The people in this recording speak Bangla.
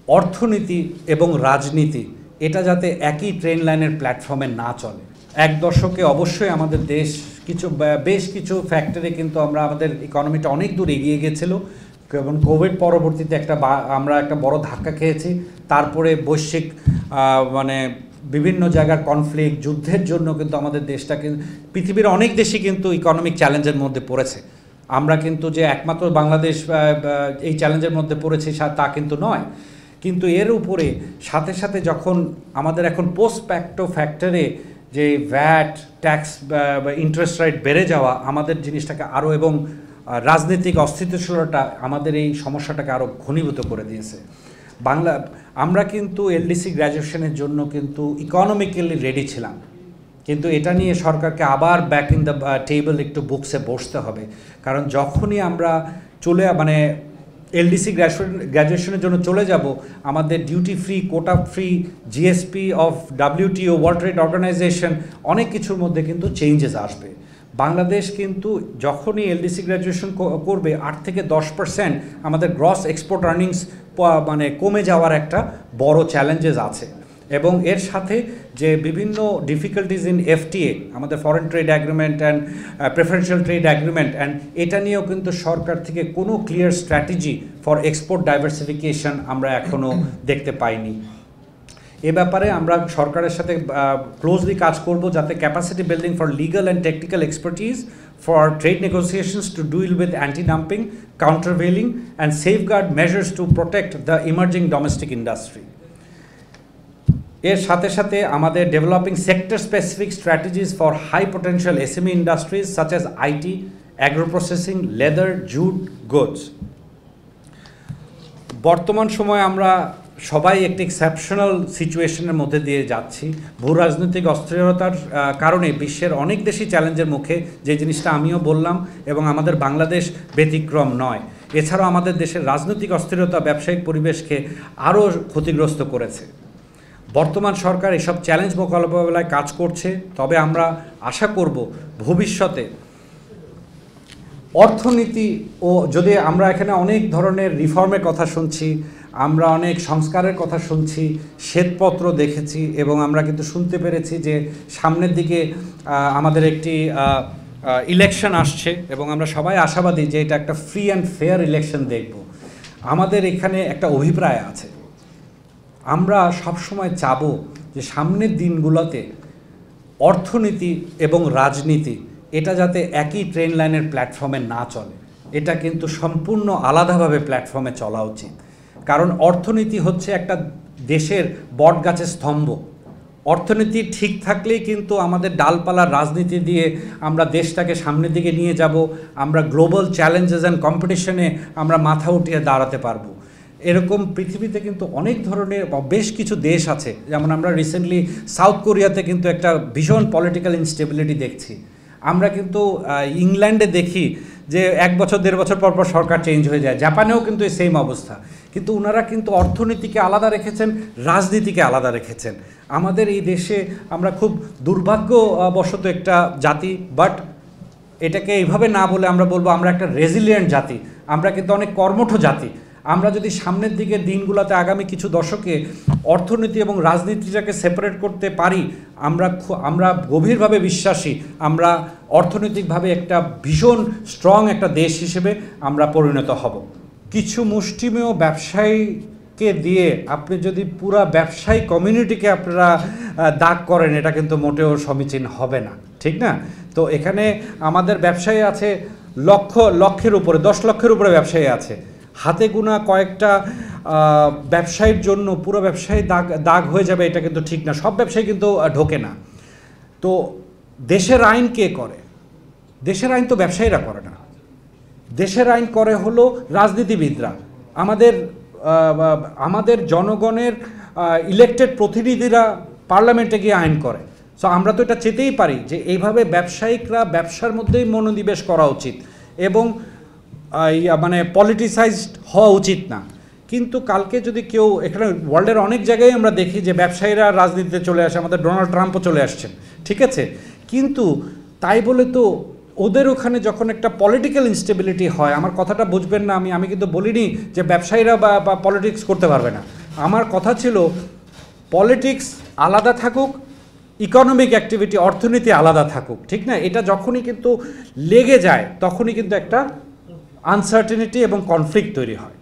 অর্থনীতি এবং রাজনীতি এটা যাতে একই ট্রেন লাইনের প্ল্যাটফর্মে না চলে। এক দশকে অবশ্যই আমাদের দেশ বেশ কিছু ফ্যাক্টরে কিন্তু আমাদের ইকোনমিটা অনেক দূর এগিয়ে গেছিল এবং কোভিড পরবর্তীতে আমরা একটা বড় ধাক্কা খেয়েছি। তারপরে বৈশ্বিক বিভিন্ন জায়গার কনফ্লিক্ট, যুদ্ধের জন্য কিন্তু আমাদের দেশটাকে পৃথিবীর অনেক দেশই কিন্তু ইকোনমিক চ্যালেঞ্জের মধ্যে পড়েছে। আমরা কিন্তু যে একমাত্র বাংলাদেশ এই চ্যালেঞ্জের মধ্যে পড়েছি তা কিন্তু নয়। কিন্তু এর উপরে সাথে সাথে যখন আমাদের এখন পোস্ট ফ্যাক্টরে যে ভ্যাট ট্যাক্স বা ইন্টারেস্ট রেট বেড়ে যাওয়া আমাদের জিনিসটাকে আরও, এবং রাজনৈতিক অস্থিতিশীলতা আমাদের এই সমস্যাটাকে আরও ঘনীভূত করে দিয়েছে। আমরা কিন্তু এলডিসি গ্র্যাজুয়েশনের জন্য কিন্তু ইকোনমিক্যালি রেডি ছিলাম, কিন্তু এটা নিয়ে সরকারকে আবার ব্যাক ইন দ্য টেবল একটু বুকসে বসতে হবে। কারণ যখনই আমরা এলডিসি গ্র্যাজুয়েশনের জন্য চলে যাব, আমাদের duty free, quota free, GSP of WTO, World Trade Organization, অনেক কিছুর মধ্যে কিন্তু চেঞ্জেস আসবে। বাংলাদেশ কিন্তু যখনই এলডিসি গ্র্যাজুয়েশন করবে 8 থেকে 10% আমাদের গ্রস এক্সপোর্ট আর্নিংস কমে যাওয়ার একটা বড় চ্যালেঞ্জেস আছে। এবং এর সাথে যে বিভিন্ন ডিফিকাল্টিজ ইন FTA, আমাদের foreign trade agreement and preferential trade agreement, and এটা নিয়েও কিন্তু সরকার থেকে কোনো clear strategy for export diversification আমরা এখনও দেখতে পাইনি। এ ব্যাপারে আমরা সরকারের সাথে ক্লোজলি কাজ করব যাতে capacity building for legal and technical expertise for trade negotiations to deal with anti dumping, countervailing and safeguard measures to protect the emerging domestic industry. এর সাথে সাথে আমাদের developing sector specific strategies for high potential SME industries such as IT, agro processing, leather, jute, goods. বর্তমান সময়ে আমরা সবাই একটি এক্সেপশনাল সিচুয়েশনের মধ্যে দিয়ে যাচ্ছি। ভূ রাজনৈতিক অস্থিরতার কারণে বিশ্বের অনেক দেশই চ্যালেঞ্জের মুখে, যে জিনিসটা আমিও বললাম, এবং আমাদের বাংলাদেশ ব্যতিক্রম নয়। এছাড়াও আমাদের দেশের রাজনৈতিক অস্থিরতা ব্যবসায়িক পরিবেশকে আরও ক্ষতিগ্রস্ত করেছে। বর্তমান সরকার এসব চ্যালেঞ্জ মোকাবেলায় কাজ করছে, তবে আমরা আশা করব ভবিষ্যতে অর্থনীতি যদি আমরা এখানে অনেক ধরনের রিফর্মের কথা শুনছি, আমরা অনেক সংস্কারের কথা শুনছি, শ্বেতপত্র দেখেছি, এবং আমরা কিন্তু শুনতে পেরেছি যে সামনের দিকে আমাদের একটি ইলেকশন আসছে, এবং আমরা সবাই আশাবাদী যে এটা একটা ফ্রি অ্যান্ড ফেয়ার ইলেকশন দেখব। আমাদের এখানে একটা অভিপ্রায় আছে, আমরা সবসময় চাব যে সামনের দিনগুলোতে অর্থনীতি এবং রাজনীতি এটা যাতে একই ট্রেন লাইনের প্ল্যাটফর্মে না চলে, এটা কিন্তু সম্পূর্ণ আলাদাভাবে প্ল্যাটফর্মে চলা উচিত। কারণ অর্থনীতি হচ্ছে একটা দেশের বটগাছের স্তম্ভ। অর্থনীতি ঠিক থাকলেই কিন্তু আমাদের ডালপালার রাজনীতি দিয়ে আমরা দেশটাকে সামনের দিকে নিয়ে যাব, আমরা গ্লোবাল চ্যালেঞ্জেস অ্যান্ড কম্পিটিশনে আমরা মাথা উঠিয়ে দাঁড়াতে পারবো। এরকম পৃথিবীতে কিন্তু অনেক ধরনের বেশ কিছু দেশ আছে, যেমন আমরা রিসেন্টলি সাউথ কোরিয়াতে কিন্তু একটা ভীষণ পলিটিক্যাল ইনস্টেবিলিটি দেখছি। আমরা কিন্তু ইংল্যান্ডে দেখি যে 1 বছর 1.5 বছর পর পর সরকার চেঞ্জ হয়ে যায়। জাপানেও কিন্তু এই সেম অবস্থা, কিন্তু ওনারা কিন্তু অর্থনীতিকে আলাদা রেখেছেন, রাজনীতিকে আলাদা রেখেছেন। আমাদের এই দেশে আমরা খুব দুর্ভাগ্যবশত একটা জাতি, বাট এটাকে এইভাবে না বলে আমরা বলবো আমরা একটা রেজিলিয়েন্ট জাতি, আমরা কিন্তু অনেক কর্মঠ জাতি। আমরা যদি সামনের দিকের দিনগুলোতে আগামী কিছু দশকে অর্থনীতি এবং রাজনীতিটাকে সেপারেট করতে পারি, আমরা গভীরভাবে বিশ্বাসী আমরা অর্থনৈতিকভাবে একটা ভীষণ স্ট্রং একটা দেশ হিসেবে আমরা পরিণত হব। কিছু মুষ্টিমেয় ব্যবসায়ীকে দিয়ে আপনি যদি পুরা ব্যবসায়ী কমিউনিটিকে আপনারা দাগ করেন, এটা কিন্তু মোটেও সমীচীন হবে না, ঠিক না? তো এখানে আমাদের ব্যবসায়ী আছে লক্ষের উপরে, 10 লক্ষের উপরে ব্যবসায়ী আছে। হাতে গোনা কয়েকটা ব্যবসায়ীর জন্য পুরো ব্যবসায়ী দাগ হয়ে যাবে, এটা কিন্তু ঠিক না। সব ব্যবসায়ী কিন্তু ঢোকে না। তো দেশের আইন কে করে? দেশের আইন তো ব্যবসায়ীরা করে না, দেশের আইন করে হলো রাজনীতিবিদরা, আমাদের জনগণের ইলেক্টেড প্রতিনিধিরা পার্লামেন্টে গিয়ে আইন করে। সো আমরা তো এটা চেতেই পারি যে এইভাবে ব্যবসায়িকরা ব্যবসার মধ্যেই মনোনিবেশ করা উচিত এবং পলিটিসাইজড হওয়া উচিত না। কিন্তু কালকে যদি কেউ, এখানে ওয়ার্ল্ডের অনেক জায়গায় আমরা দেখি যে ব্যবসায়ীরা রাজনীতিতে চলে আসে, আমাদের ডোনাল্ড ট্রাম্পও চলে আসছেন, ঠিক আছে? কিন্তু তাই বলে তো ওদের ওখানে যখন একটা পলিটিক্যাল ইনস্টেবিলিটি হয়, আমার কথাটা বুঝবেন না, আমি কিন্তু বলিনি যে ব্যবসায়ীরা বা পলিটিক্স করতে পারবে না, আমার কথা ছিল পলিটিক্স আলাদা থাকুক, ইকোনমিক অ্যাক্টিভিটি অর্থনীতি আলাদা থাকুক, ঠিক না? এটা যখনই কিন্তু লেগে যায় তখনই কিন্তু একটা আনসার্টেনিটি এবং কনফ্লিক্ট তৈরি হয়।